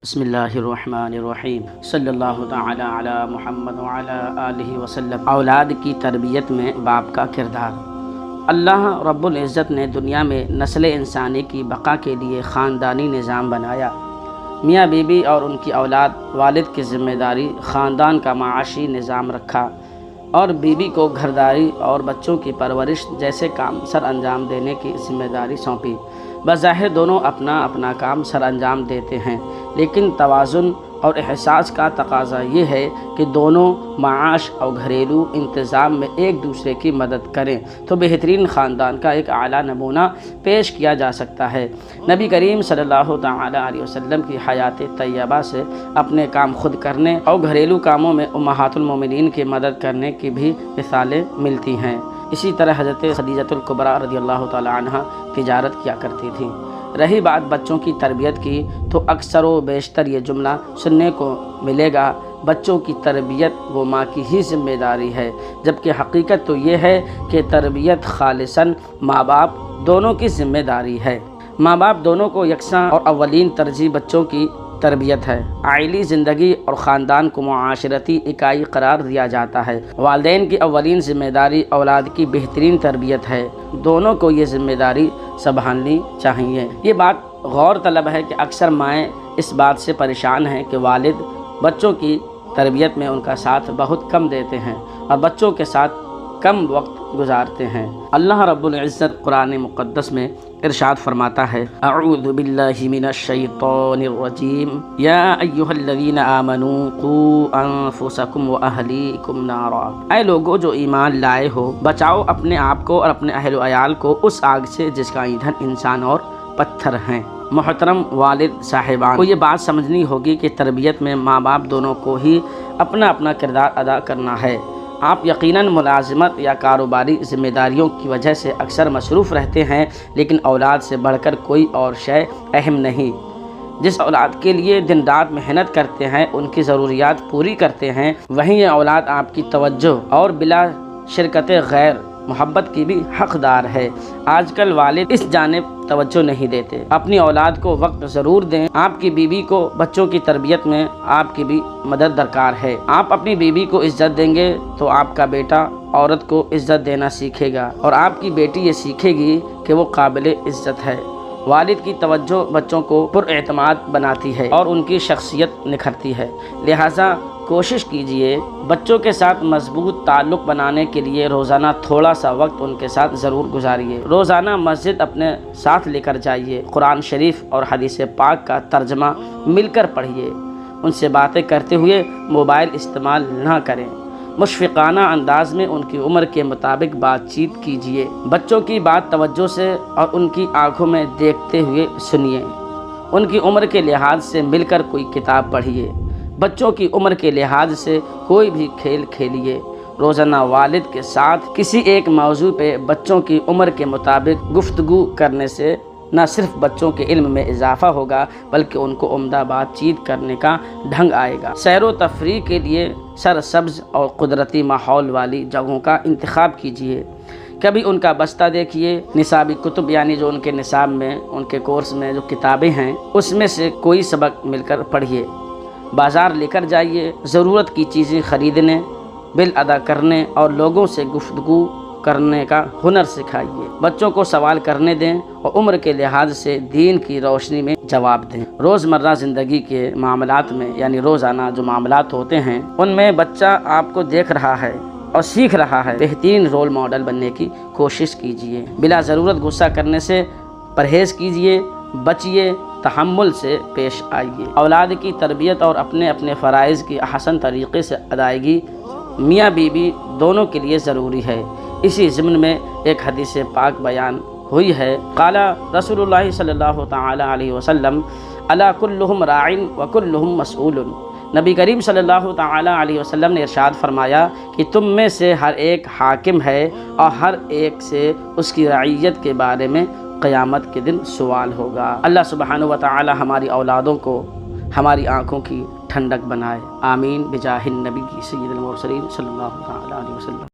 بسم اللہ الرحمن الرحیم صلی اللہ تعالی علی محمد وعلی آلہ وسلم۔ اولاد کی تربیت میں باپ کا کردار۔ اللہ رب العزت نے دنیا میں نسل انسانی کی بقا کے لیے خاندانی نظام بنایا۔ میاں بیوی اور ان کی اولاد والد کی ذمہ داری خاندان کا معاشی نظام رکھا اور بیوی کو گھرداری اور بچوں کی پرورش جیسے کام سر انجام دینے کی ذمہ داری سونپی۔ بظاہر دونوں اپنا اپنا کام سر انجام دیتے ہیں، لیکن توازن اور احساس کا تقاضا یہ ہے کہ دونوں معاش اور گھریلو انتظام میں ایک دوسرے کی مدد کریں تو بہترین خاندان کا ایک اعلیٰ نمونہ پیش کیا جا سکتا ہے۔ نبی کریم صلی اللہ تعالی علیہ وسلم کی حیات طیبہ سے اپنے کام خود کرنے اور گھریلو کاموں میں امہات المومنین کی مدد کرنے کی بھی مثالیں ملتی ہیں۔ اسی طرح حضرت خدیجۃ الکبریٰ رضی اللہ تعالی عنہ تجارت کیا کرتی تھیں۔ رہی بات بچوں کی تربیت کی تو اکثر و بیشتر یہ جملہ سننے کو ملے گا، بچوں کی تربیت وہ ماں کی ہی ذمہ داری ہے، جبکہ حقیقت تو یہ ہے کہ تربیت خالصاً ماں باپ دونوں کی ذمہ داری ہے۔ ماں باپ دونوں کو یکساں اور اولین ترجیح بچوں کی تربیت ہے۔ عائلی زندگی اور خاندان کو معاشرتی اکائی قرار دیا جاتا ہے۔ والدین کی اولین ذمہ داری اولاد کی بہترین تربیت ہے، دونوں کو یہ ذمہ داری سنبھالنی چاہیے۔ یہ بات غور طلب ہے کہ اکثر مائیں اس بات سے پریشان ہیں کہ والد بچوں کی تربیت میں ان کا ساتھ بہت کم دیتے ہیں اور بچوں کے ساتھ کم وقت گزارتے ہیں۔ اللہ رب العزت قرآن مقدس میں ارشاد فرماتا ہے، اعوذ باللہ من الشیطان الرجیم، یا ایھا الذین آمنوا قوا انفسکم واہلیکم نارا۔ اے لوگو جو ایمان لائے ہو، بچاؤ اپنے آپ کو اور اپنے اہل و عیال کو اس آگ سے جس کا ایندھن انسان اور پتھر ہیں۔ محترم والد صاحبان کو یہ بات سمجھنی ہوگی کہ تربیت میں ماں باپ دونوں کو ہی اپنا اپنا کردار ادا کرنا ہے۔ آپ یقیناً ملازمت یا کاروباری ذمہ داریوں کی وجہ سے اکثر مصروف رہتے ہیں، لیکن اولاد سے بڑھ کر کوئی اور شے اہم نہیں۔ جس اولاد کے لیے دن رات محنت کرتے ہیں، ان کی ضروریات پوری کرتے ہیں، وہیں یہ اولاد آپ کی توجہ اور بلا شرکت غیر محبت کی بھی حقدار ہے۔ آج کل والد اس جانب توجہ نہیں دیتے۔ اپنی اولاد کو وقت ضرور دیں۔ آپ کی بیوی کو بچوں کی تربیت میں آپ کی بھی مدد درکار ہے۔ آپ اپنی بیوی کو عزت دیں گے تو آپ کا بیٹا عورت کو عزت دینا سیکھے گا اور آپ کی بیٹی یہ سیکھے گی کہ وہ قابل عزت ہے۔ والد کی توجہ بچوں کو پر اعتماد بناتی ہے اور ان کی شخصیت نکھرتی ہے، لہٰذا کوشش کیجئے بچوں کے ساتھ مضبوط تعلق بنانے کے لیے روزانہ تھوڑا سا وقت ان کے ساتھ ضرور گزاریے۔ روزانہ مسجد اپنے ساتھ لے کر جائیے، قرآن شریف اور حدیث پاک کا ترجمہ مل کر پڑھیے۔ ان سے باتیں کرتے ہوئے موبائل استعمال نہ کریں۔ مشفقانہ انداز میں ان کی عمر کے مطابق بات چیت کیجیے۔ بچوں کی بات توجہ سے اور ان کی آنکھوں میں دیکھتے ہوئے سنیے۔ ان کی عمر کے لحاظ سے مل کر کوئی کتاب پڑھیے۔ بچوں کی عمر کے لحاظ سے کوئی بھی کھیل کھیلیے۔ روزانہ والد کے ساتھ کسی ایک موضوع پہ بچوں کی عمر کے مطابق گفتگو کرنے سے نہ صرف بچوں کے علم میں اضافہ ہوگا بلکہ ان کو عمدہ بات چیت کرنے کا ڈھنگ آئے گا۔ سیر و تفریح کے لیے سرسبز اور قدرتی ماحول والی جگہوں کا انتخاب کیجیے۔ کبھی ان کا بستہ دیکھیے۔ نصابی کتب یعنی جو ان کے نصاب میں ان کے کورس میں جو کتابیں ہیں اس میں سے کوئی سبق مل کر پڑھیے۔ بازار لے کر جائیے، ضرورت کی چیزیں خریدنے، بل ادا کرنے اور لوگوں سے گفتگو کرنے کا ہنر سکھائیے۔ بچوں کو سوال کرنے دیں اور عمر کے لحاظ سے دین کی روشنی میں جواب دیں۔ روزمرہ زندگی کے معاملات میں یعنی روزانہ جو معاملات ہوتے ہیں ان میں بچہ آپ کو دیکھ رہا ہے اور سیکھ رہا ہے، بہترین رول ماڈل بننے کی کوشش کیجیے۔ بلا ضرورت غصہ کرنے سے پرہیز کیجیے، بچیے، تحمل سے پیش آئیے۔ اولاد کی تربیت اور اپنے اپنے فرائض کی احسن طریقے سے ادائیگی میاں بیوی دونوں کے لیے ضروری ہے۔ اسی ضمن میں ایک حدیث پاک بیان ہوئی ہے، قال رسول اللہ صلی اللہ تعالی علیہ وسلم الا کلہم راع وکلہم مسئول۔ نبی کریم صلی اللہ تعالی علیہ وسلم نے ارشاد فرمایا کہ تم میں سے ہر ایک حاکم ہے اور ہر ایک سے اس کی رعیت کے بارے میں قیامت کے دن سوال ہوگا۔ اللہ سبحانہ و تعالی ہماری اولادوں کو ہماری آنکھوں کی ٹھنڈک بنائے، آمین بجاہ النبی سید المرسلین صلی اللہ تعالی علیہ وسلم۔